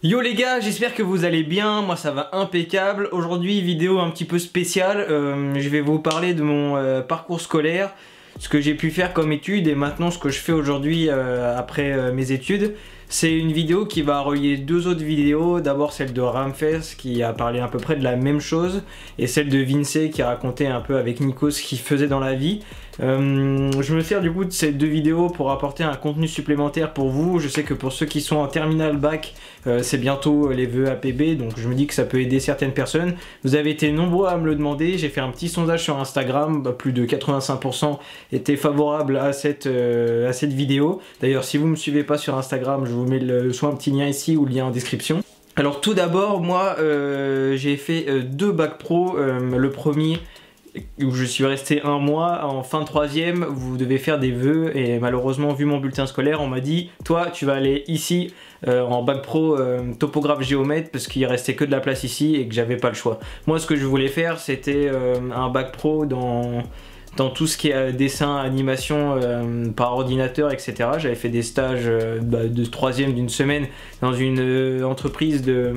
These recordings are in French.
Yo les gars, j'espère que vous allez bien, moi ça va impeccable. Aujourd'hui vidéo un petit peu spéciale, je vais vous parler de mon parcours scolaire, ce que j'ai pu faire comme études et maintenant ce que je fais aujourd'hui après mes études. C'est une vidéo qui va relier deux autres vidéos, d'abord celle de Ramfes qui a parlé à peu près de la même chose et celle de Vince qui racontait un peu avec Nico ce qu'il faisait dans la vie. Je me sers du coup de ces deux vidéos pour apporter un contenu supplémentaire pour vous. Je sais que pour ceux qui sont en terminal bac, c'est bientôt les vœux APB, donc je me dis que ça peut aider certaines personnes. Vous avez été nombreux à me le demander, j'ai fait un petit sondage sur Instagram, plus de 85% étaient favorables à cette vidéo. D'ailleurs si vous ne me suivez pas sur Instagram, je vous mets soit un petit lien ici ou le lien en description. Alors tout d'abord, moi j'ai fait deux bacs pro, le premier où je suis resté un mois, en fin de troisième, vous devez faire des vœux et malheureusement vu mon bulletin scolaire on m'a dit toi tu vas aller ici en bac pro topographe géomètre parce qu'il restait que de la place ici et que j'avais pas le choix. Moi ce que je voulais faire c'était un bac pro dans tout ce qui est dessin, animation par ordinateur, etc. J'avais fait des stages de troisième d'une semaine dans une entreprise de...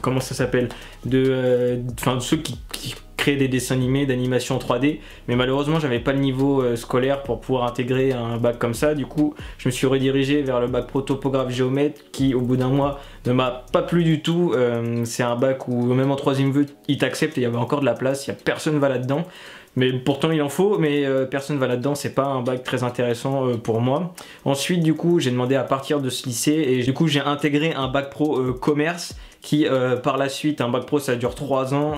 comment ça s'appelle, de ceux qui créent des dessins animés, d'animation 3D, mais malheureusement j'avais pas le niveau scolaire pour pouvoir intégrer un bac comme ça. Du coup je me suis redirigé vers le bac pro topographe géomètre qui au bout d'un mois ne m'a pas plu du tout. C'est un bac où même en troisième vœu il t'accepte et il y avait encore de la place, il y a personne va là-dedans. Mais pourtant il en faut, mais personne va là-dedans, c'est pas un bac très intéressant pour moi. Ensuite du coup j'ai demandé à partir de ce lycée et du coup j'ai intégré un bac pro commerce qui par la suite, un bac pro ça dure 3 ans,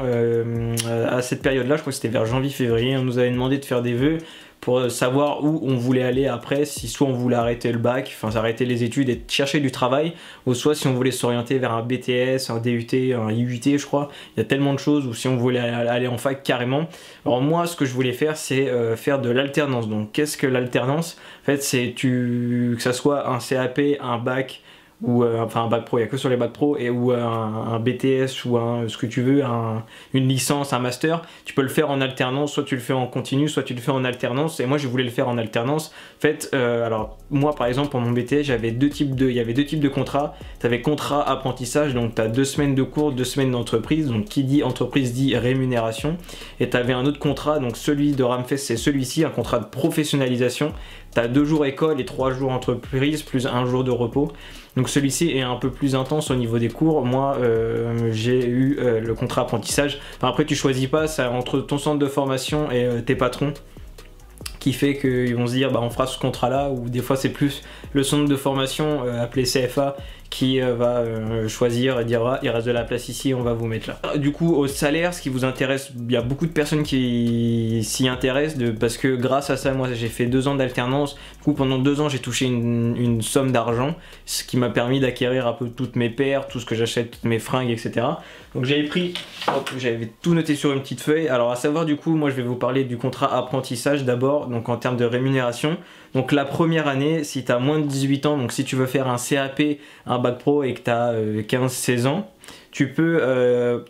à cette période là, je crois que c'était vers janvier-février, on nous avait demandé de faire des vœux pour savoir où on voulait aller après, si soit on voulait arrêter le bac, enfin arrêter les études et chercher du travail, ou soit si on voulait s'orienter vers un BTS, un DUT, un IUT je crois, il y a tellement de choses, ou si on voulait aller en fac carrément. Alors moi ce que je voulais faire c'est faire de l'alternance. Donc qu'est-ce que l'alternance? En fait c'est que ça soit un CAP, un bac, ou enfin un bac pro, il n'y a que sur les bacs pro, et ou un BTS ou ce que tu veux, une licence, un master, tu peux le faire en alternance, soit tu le fais en continu, soit tu le fais en alternance, et moi je voulais le faire en alternance. En fait, alors moi par exemple pour mon BTS, il y avait deux types de contrats. Tu avais contrat apprentissage, donc tu as 2 semaines de cours, 2 semaines d'entreprise, donc qui dit entreprise dit rémunération, et tu avais un autre contrat, donc celui de Ramfes c'est celui-ci, un contrat de professionnalisation. Tu as 2 jours école et 3 jours entreprise, plus 1 jour de repos. Donc celui-ci est un peu plus intense au niveau des cours. Moi j'ai eu le contrat apprentissage. Enfin, après tu choisis pas, c'est entre ton centre de formation et tes patrons qui fait qu'ils vont se dire bah on fera ce contrat là, ou des fois c'est plus le centre de formation appelé CFA qui va choisir et dire ah, il reste de la place ici, on va vous mettre là. Du coup au salaire, ce qui vous intéresse, il y a beaucoup de personnes qui s'y intéressent parce que grâce à ça moi j'ai fait 2 ans d'alternance. Du coup pendant 2 ans j'ai touché une somme d'argent, ce qui m'a permis d'acquérir un peu toutes mes paires, tout ce que j'achète, toutes mes fringues, etc. Donc j'avais pris, j'avais tout noté sur une petite feuille. Alors à savoir du coup moi je vais vous parler du contrat apprentissage d'abord, donc en termes de rémunération. Donc la première année, si tu as moins de 18 ans, donc si tu veux faire un CAP, un bac pro et que tu as 15-16 ans, tu peux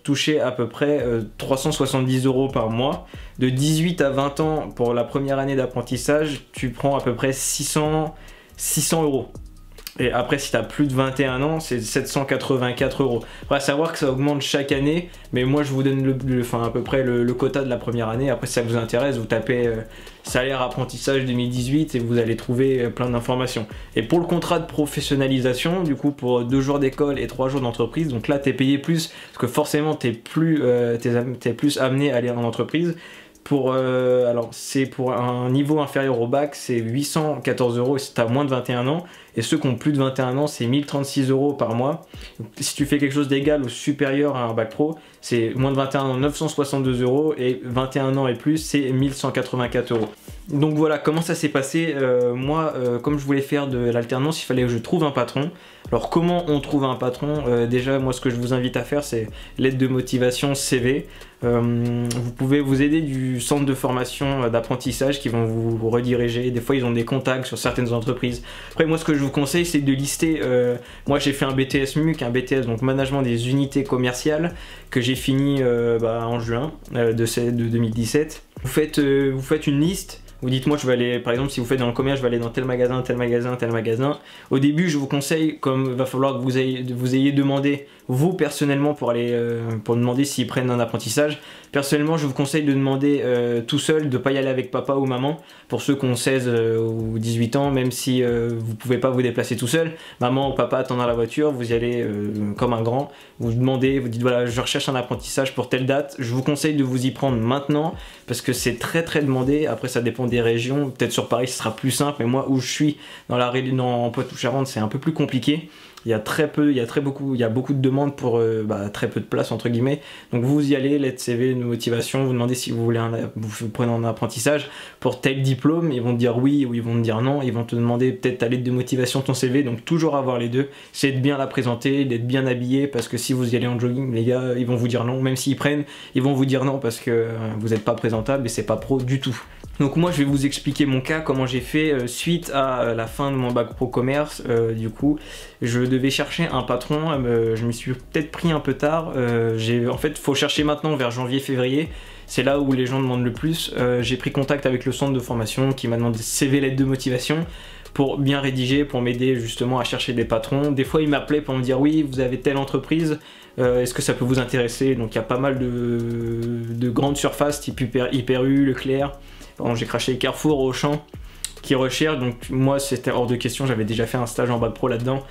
toucher à peu près 370 € par mois. De 18 à 20 ans, pour la première année d'apprentissage, tu prends à peu près 600 €. Et après si tu as plus de 21 ans c'est 784 €. Après à savoir que ça augmente chaque année, mais moi je vous donne à peu près le quota de la première année. Après si ça vous intéresse vous tapez salaire apprentissage 2018 et vous allez trouver plein d'informations. Et pour le contrat de professionnalisation, du coup pour 2 jours d'école et 3 jours d'entreprise, donc là t'es payé plus parce que forcément t'es plus amené à aller en entreprise. Alors c'est pour un niveau inférieur au bac, c'est 814 € si tu as moins de 21 ans, et ceux qui ont plus de 21 ans c'est 1036 € par mois. Si tu fais quelque chose d'égal ou supérieur à un bac pro, c'est moins de 21 ans 962 € et 21 ans et plus c'est 1184 €. Donc voilà comment ça s'est passé. Moi comme je voulais faire de l'alternance, il fallait que je trouve un patron. Alors comment on trouve un patron? Déjà moi ce que je vous invite à faire c'est lettre de motivation, CV. Vous pouvez vous aider du centre de formation d'apprentissage qui vont vous rediriger. Des fois ils ont des contacts sur certaines entreprises. Après moi ce que je vous conseille c'est de lister, moi j'ai fait un BTS MUC, un BTS donc management des unités commerciales que j'ai fini en juin de 2017. Vous faites une liste. Vous dites moi je vais aller, par exemple si vous faites dans le commerce, je vais aller dans tel magasin, tel magasin, tel magasin. Au début je vous conseille, comme il va falloir que vous ayez demandé vous personnellement pour demander s'ils prennent un apprentissage. Personnellement je vous conseille de demander tout seul, de ne pas y aller avec papa ou maman. Pour ceux qui ont 16 ou 18 ans, même si vous ne pouvez pas vous déplacer tout seul, maman ou papa attendant la voiture, vous y allez comme un grand. Vous demandez, vous dites voilà je recherche un apprentissage pour telle date. Je vous conseille de vous y prendre maintenant parce que c'est très demandé. Après ça dépend des régions, peut-être sur Paris ce sera plus simple, mais moi où je suis en Poitou-Charentes c'est un peu plus compliqué. Il y a beaucoup de demandes pour très peu de place entre guillemets. Donc vous y allez, lettre CV, motivation, vous demandez si vous prenez un apprentissage pour tel diplôme, ils vont te dire oui ou ils vont te dire non, ils vont te demander peut-être ta lettre de motivation, ton CV, donc toujours avoir les deux. C'est de bien la présenter, d'être bien habillé parce que si vous y allez en jogging, les gars ils vont vous dire non, même s'ils prennent, ils vont vous dire non parce que vous n'êtes pas présentable et c'est pas pro du tout. Donc moi je vais vous expliquer mon cas, comment j'ai fait suite à la fin de mon bac pro commerce. Du coup je devais chercher un patron, je m'y suis peut-être pris un peu tard. En fait faut chercher maintenant vers janvier-février, c'est là où les gens demandent le plus. J'ai pris contact avec le centre de formation qui m'a demandé CV, lettre de motivation pour bien rédiger, pour m'aider justement à chercher des patrons. Des fois ils m'appelaient pour me dire oui vous avez telle entreprise, est-ce que ça peut vous intéresser? Donc il y a pas mal de grandes surfaces type Hyper U, Leclerc. J'ai craché Carrefour, Auchan qui recherchent, donc moi c'était hors de question, j'avais déjà fait un stage en bac pro là-dedans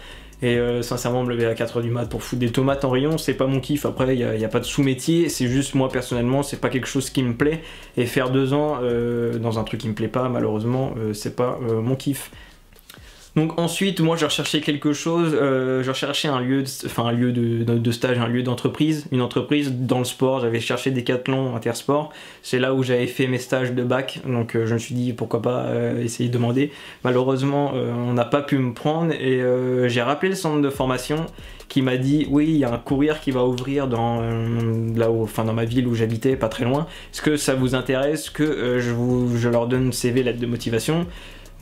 et sincèrement me lever à 4 h du mat pour foutre des tomates en rayon c'est pas mon kiff. Après il n'y a pas de sous-métier, c'est juste moi personnellement c'est pas quelque chose qui me plaît et faire 2 ans dans un truc qui me plaît pas malheureusement c'est pas mon kiff. Donc ensuite moi je recherchais quelque chose, je recherchais un lieu de stage, un lieu d'entreprise, une entreprise dans le sport. J'avais cherché Decathlon, Intersport, c'est là où j'avais fait mes stages de bac, donc je me suis dit pourquoi pas essayer de demander. Malheureusement on n'a pas pu me prendre et j'ai rappelé le centre de formation qui m'a dit oui il y a un courrier qui va ouvrir dans ma ville où j'habitais, pas très loin, est-ce que ça vous intéresse que je leur donne CV, lettre de motivation?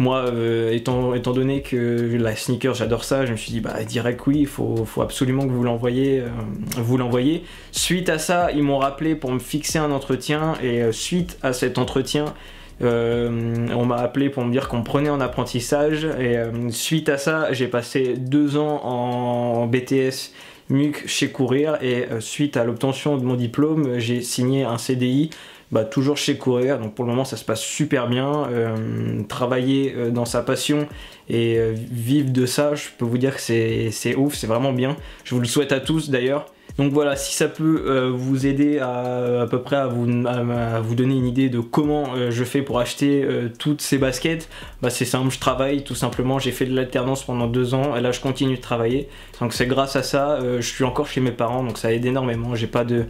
Moi, étant donné que la sneaker, j'adore ça, je me suis dit, direct oui, il faut absolument que vous l'envoyiez. Suite à ça, ils m'ont rappelé pour me fixer un entretien, et suite à cet entretien, on m'a appelé pour me dire qu'on me prenait en apprentissage, et suite à ça, j'ai passé 2 ans en BTS MUC chez Courir, et suite à l'obtention de mon diplôme, j'ai signé un CDI. Toujours chez Courir, donc pour le moment ça se passe super bien. Travailler dans sa passion et vivre de ça, je peux vous dire que c'est ouf, c'est vraiment bien. Je vous le souhaite à tous d'ailleurs. Donc voilà, si ça peut vous aider à peu près à vous donner une idée de comment je fais pour acheter toutes ces baskets, c'est simple, je travaille tout simplement, j'ai fait de l'alternance pendant 2 ans et là je continue de travailler. Donc c'est grâce à ça, je suis encore chez mes parents, donc ça aide énormément. J'ai pas de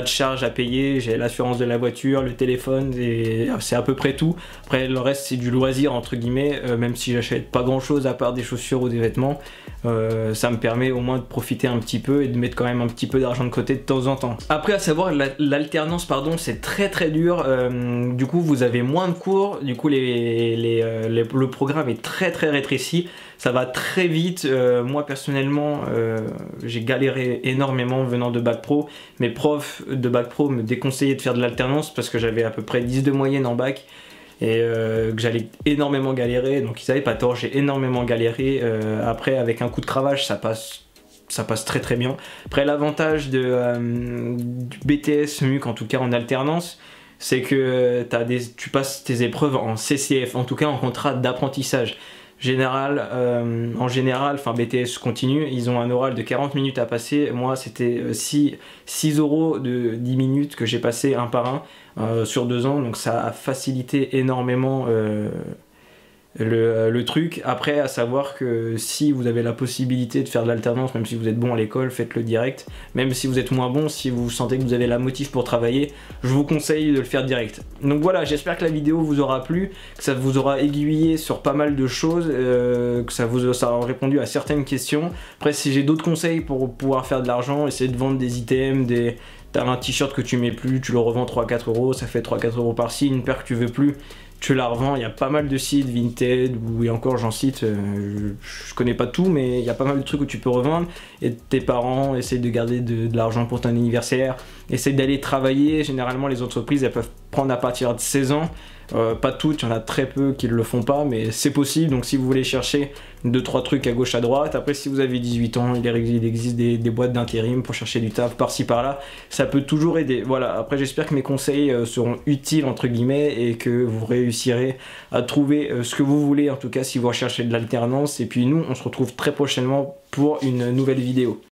charge à payer, j'ai l'assurance de la voiture, le téléphone, et c'est à peu près tout. Après le reste c'est du loisir entre guillemets, même si j'achète pas grand chose à part des chaussures ou des vêtements, ça me permet au moins de profiter un petit peu et de mettre quand même un petit peu d'argent de côté de temps en temps. Après à savoir l'alternance c'est très dur, du coup vous avez moins de cours, du coup le programme est très rétréci, ça va très vite. Moi personnellement j'ai galéré énormément venant de bac pro, mes profs de bac pro me déconseillaient de faire de l'alternance parce que j'avais à peu près 10 de moyenne en bac et que j'allais énormément galérer, donc ils avaient pas tort, j'ai énormément galéré. Après avec un coup de cravache ça passe très bien. Après l'avantage du BTS MUC, en tout cas en alternance, c'est que tu passes tes épreuves en CCF, en tout cas en contrat d'apprentissage. En général, BTS continue, ils ont un oral de 40 minutes à passer. Moi c'était 6 € de 10 minutes que j'ai passé un par un sur 2 ans, donc ça a facilité énormément le truc. Après à savoir que si vous avez la possibilité de faire de l'alternance, même si vous êtes bon à l'école, faites-le direct. Même si vous êtes moins bon, si vous sentez que vous avez la motive pour travailler, je vous conseille de le faire direct. Donc voilà, j'espère que la vidéo vous aura plu, que ça vous aura aiguillé sur pas mal de choses, que ça aura répondu à certaines questions. Après si j'ai d'autres conseils pour pouvoir faire de l'argent, essayer de vendre des items, T'as un t-shirt que tu mets plus, tu le revends 3-4 euros, ça fait 3-4 euros par-ci. Une paire que tu veux plus, tu la revends. Il y a pas mal de sites, Vinted, ou et encore j'en cite, je connais pas tout, mais il y a pas mal de trucs où tu peux revendre. Et tes parents essayent de garder de l'argent pour ton anniversaire, essayent d'aller travailler. Généralement, les entreprises, elles peuvent prendre à partir de 16 ans. Pas toutes, il y en a très peu qui ne le font pas, mais c'est possible. Donc si vous voulez chercher 2-3 trucs à gauche à droite, après si vous avez 18 ans, il existe des boîtes d'intérim pour chercher du taf par-ci par-là, ça peut toujours aider. Voilà, après j'espère que mes conseils seront utiles entre guillemets et que vous réussirez à trouver ce que vous voulez, en tout cas si vous recherchez de l'alternance. Et puis nous, on se retrouve très prochainement pour une nouvelle vidéo.